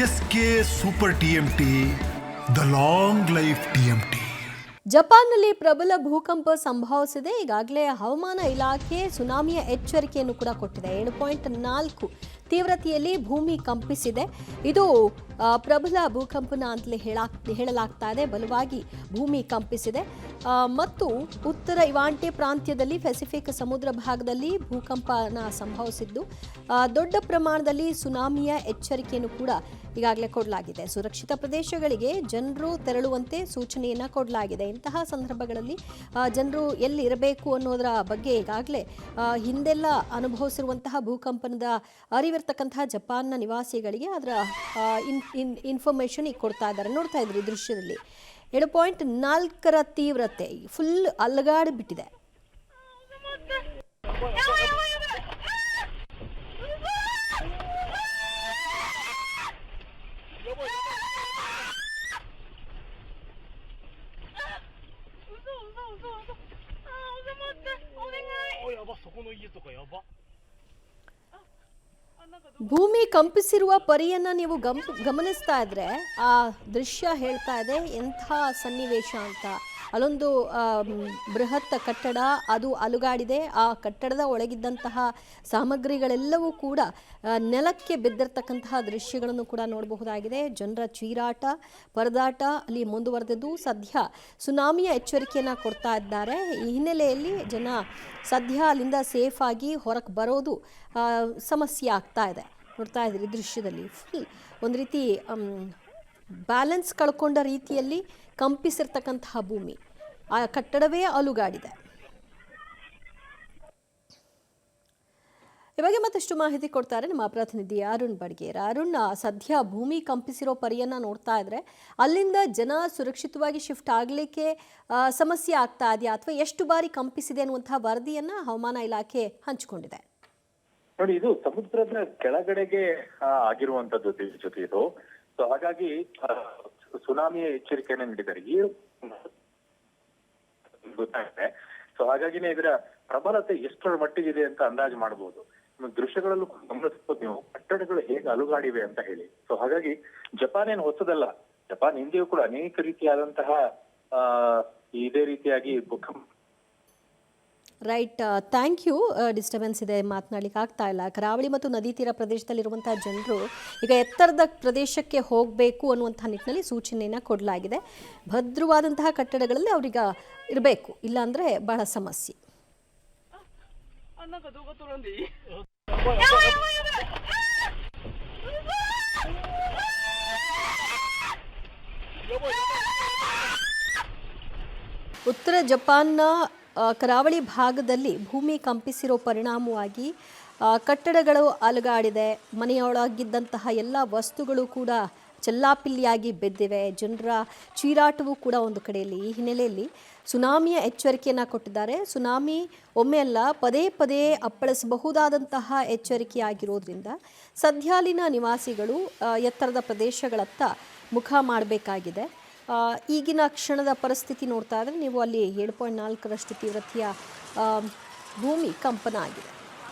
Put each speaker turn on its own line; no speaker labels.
SK Super TMT, the long life TMT.
ಜಪಾನ್ನಲ್ಲಿ ಪ್ರಬಲ ಭೂಕಂಪ ಸಂಭವಿಸಿದೆ. ಈಗಾಗಲೇ ಹವಾಮಾನ ಇಲಾಖೆ ಸುನಾಮಿಯ ಎಚ್ಚರಿಕೆಯನ್ನು ಕೂಡ ಕೊಟ್ಟಿದೆ. 7.4 ತೀವ್ರತೆಯಲ್ಲಿ ಭೂಮಿ ಕಂಪಿಸಿದೆ. ಇದು ಪ್ರಬಲ ಭೂಕಂಪನ ಅಂತಲೇ ಹೇಳಲಾಗ್ತಾ ಇದೆ. ಬಲವಾಗಿ ಭೂಮಿ ಕಂಪಿಸಿದೆ ಮತ್ತು ಉತ್ತರ ಇವಾಂಟೆ ಪ್ರಾಂತ್ಯದಲ್ಲಿ ಪೆಸಿಫಿಕ್ ಸಮುದ್ರ ಭಾಗದಲ್ಲಿ ಭೂಕಂಪನ ಸಂಭವಿಸಿದ್ದು ದೊಡ್ಡ ಪ್ರಮಾಣದಲ್ಲಿ ಸುನಾಮಿಯ ಎಚ್ಚರಿಕೆಯನ್ನು ಕೂಡ ಈಗಾಗಲೇ ಕೊಡಲಾಗಿದೆ. ಸುರಕ್ಷಿತ ಪ್ರದೇಶಗಳಿಗೆ ಜನರು ತೆರಳುವಂತೆ ಸೂಚನೆಯನ್ನು ಕೊಡಲಾಗಿದೆ. ಇಂತಹ ಸಂದರ್ಭಗಳಲ್ಲಿ ಜನರು ಎಲ್ಲಿ ಇರಬೇಕು ಅನ್ನೋದರ ಬಗ್ಗೆ ಈಗಾಗಲೇ ಹಿಂದೆಲ್ಲ ಅನುಭವಿಸಿರುವಂತಹ ಭೂಕಂಪನದ ಅರಿವಿರ್ತಕ್ಕಂತಹ ಜಪಾನ್ನ ನಿವಾಸಿಗಳಿಗೆ ಅದರ ಇನ್ಫಾರ್ಮೇಷನ್ ಈಗ ಕೊಡ್ತಾ ಇದ್ದಾರೆ. ನೋಡ್ತಾ ಇದ್ರಿ ದೃಶ್ಯದಲ್ಲಿ 7.4 ತೀವ್ರತೆ ಫುಲ್ ಅಲಗಾಡಿಬಿಟ್ಟಿದೆ. ಭೂಮಿ ಕಂಪಿಸಿರುವ ಪರಿಯನ್ನ ನೀವು ಗಮನಿಸ್ತಾ ಇದ್ರೆ ಆ ದೃಶ್ಯ ಹೇಳ್ತಾ ಇದೆ ಎಂಥ ಸನ್ನಿವೇಶ ಅಂತ. ಅಲ್ಲೊಂದು ಬೃಹತ್ ಕಟ್ಟಡ ಅದು ಅಲುಗಾಡಿದೆ. ಆ ಕಟ್ಟಡದ ಒಳಗಿದ್ದಂತಹ ಸಾಮಗ್ರಿಗಳೆಲ್ಲವೂ ಕೂಡ ನೆಲಕ್ಕೆ ಬಿದ್ದಿರ್ತಕ್ಕಂತಹ ದೃಶ್ಯಗಳನ್ನು ಕೂಡ ನೋಡಬಹುದಾಗಿದೆ. ಜನರ ಚೀರಾಟ ಪರದಾಟ ಅಲ್ಲಿ ಮುಂದುವರೆದಿದ್ದು ಸದ್ಯ ಸುನಾಮಿಯ ಎಚ್ಚರಿಕೆಯನ್ನು ಕೊಡ್ತಾ ಇದ್ದಾರೆ. ಈ ಹಿನ್ನೆಲೆಯಲ್ಲಿ ಜನ ಸದ್ಯ ಅಲ್ಲಿಂದ ಸೇಫ್ ಆಗಿ ಹೊರಗೆ ಬರೋದು ಸಮಸ್ಯೆ ಆಗ್ತಾ ಇದೆ. ನೋಡ್ತಾ ಇದ್ದೀರಿ ದೃಶ್ಯದಲ್ಲಿ ಫುಲ್ ಒಂದು ರೀತಿ ಬ್ಯಾಲೆನ್ಸ್ ಕಳ್ಕೊಂಡ ರೀತಿಯಲ್ಲಿ ಕಂಪಿಸಿರ್ತಕ್ಕಂತಹ ಭೂಮಿ, ಆ ಕಟ್ಟಡವೇ ಅಲುಗಾಡಿದೆ. ಈ ಬಗ್ಗೆ ಮತ್ತಷ್ಟು ಮಾಹಿತಿ ಕೊಡ್ತಾರೆ ನಮ್ಮ ಪ್ರತಿನಿಧಿ ಅರುಣ್ ಬಡ್ಗೇರ್. ಅರುಣ್, ಸದ್ಯ ಭೂಮಿ ಕಂಪಿಸಿರೋ ಪರಿಯನ್ನ ನೋಡ್ತಾ ಇದ್ರೆ ಅಲ್ಲಿಂದ ಜನ ಸುರಕ್ಷಿತವಾಗಿ ಶಿಫ್ಟ್ ಆಗಲಿಕ್ಕೆ ಸಮಸ್ಯೆ ಆಗ್ತಾ ಇದೆಯಾ ಅಥವಾ ಎಷ್ಟು ಬಾರಿ ಕಂಪಿಸಿದೆ ಅನ್ನುವಂತಹ ವರದಿಯನ್ನ ಹವಾಮಾನ ಇಲಾಖೆ ಹಂಚಿಕೊಂಡಿದೆ?
ನೋಡಿ, ಇದು ಸಮುದ್ರದ ಕೆಳಗಡೆಗೆ ಆಗಿರುವಂತದ್ದು ಜೊತೆ ಇದು. ಸೊ ಹಾಗಾಗಿ ಸುನಾಮಿಯ ಎಚ್ಚರಿಕೆಯನ್ನು ನೀಡಿದ್ದಾರೆ. ಈ ಗೊತ್ತಾಗಿದೆ. ಸೊ ಹಾಗಾಗಿನೇ ಇದರ ಪ್ರಬಲತೆ ಎಷ್ಟರ ಮಟ್ಟಿಗಿದೆ ಅಂತ ಅಂದಾಜು ಮಾಡಬಹುದು. ದೃಶ್ಯಗಳಲ್ಲೂ ಗಮನಿಸಬಹುದು ನೀವು, ಕಟ್ಟಡಗಳು ಹೇಗೆ ಅಲುಗಾಡಿವೆ ಅಂತ ಹೇಳಿ. ಸೊ ಹಾಗಾಗಿ ಜಪಾನ್ ಏನು ಹೊಸದಲ್ಲ. ಜಪಾನ್ ಹಿಂದೆಯೂ ಕೂಡ ಅನೇಕ ರೀತಿಯಾದಂತಹ ಇದೇ ರೀತಿಯಾಗಿ ಭೂಕಂಪ.
Right, thank you. ಡಿಸ್ಟರ್ಬೆನ್ಸ್ ಇದೆ, ಮಾತನಾಡಲಿಕ್ಕೆ ಆಗ್ತಾ ಇಲ್ಲ. ಕರಾವಳಿ ಮತ್ತು ನದಿ ತೀರ ಪ್ರದೇಶದಲ್ಲಿರುವಂತಹ ಜನರು ಈಗ ಎತ್ತರದ ಪ್ರದೇಶಕ್ಕೆ ಹೋಗಬೇಕು ಅನ್ನುವಂಥ ನಿಟ್ಟಿನಲ್ಲಿ ಸೂಚನೆಯನ್ನು ಕೊಡಲಾಗಿದೆ. ಭದ್ರವಾದಂತಹ ಕಟ್ಟಡಗಳಲ್ಲಿ ಅವ್ರಿಗೆ ಇರಬೇಕು, ಇಲ್ಲಾಂದರೆ ಬಹಳ ಸಮಸ್ಯೆ. ಉತ್ತರ ಜಪಾನ್ನ ಕರಾವಳಿ ಭಾಗದಲ್ಲಿ ಭೂಮಿ ಕಂಪಿಸಿರೋ ಪರಿಣಾಮವಾಗಿ ಕಟ್ಟಡಗಳು ಅಲುಗಾಡಿದೆ. ಮನೆಯೊಳಗಿದ್ದಂತಹ ಎಲ್ಲ ವಸ್ತುಗಳು ಕೂಡ ಚೆಲ್ಲಾಪಿಲ್ಲಿಯಾಗಿ ಬಿದ್ದಿವೆ. ಜನರ ಚೀರಾಟವೂ ಕೂಡ ಒಂದು ಕಡೆಯಲ್ಲಿ. ಈ ಹಿನ್ನೆಲೆಯಲ್ಲಿ ಸುನಾಮಿಯ ಎಚ್ಚರಿಕೆಯನ್ನು ಕೊಟ್ಟಿದ್ದಾರೆ. ಸುನಾಮಿ ಒಮ್ಮೆ ಅಲ್ಲ, ಪದೇ ಪದೇ ಅಪ್ಪಳಿಸಬಹುದಾದಂತಹ ಎಚ್ಚರಿಕೆಯಾಗಿರೋದ್ರಿಂದ ಸದ್ಯ ಅಲ್ಲಿನ ನಿವಾಸಿಗಳು ಎತ್ತರದ ಪ್ರದೇಶಗಳತ್ತ ಮುಖ ಮಾಡಬೇಕಾಗಿದೆ. ಈಗಿನ ಕ್ಷಣದ ಪರಿಸ್ಥಿತಿ ನೋಡ್ತಾ ಇದ್ರೆ ನೀವು ಅಲ್ಲಿ 7.4ರಷ್ಟು ತೀವ್ರತೆಯ ಭೂಮಿ ಕಂಪನ ಆಗಿದೆ.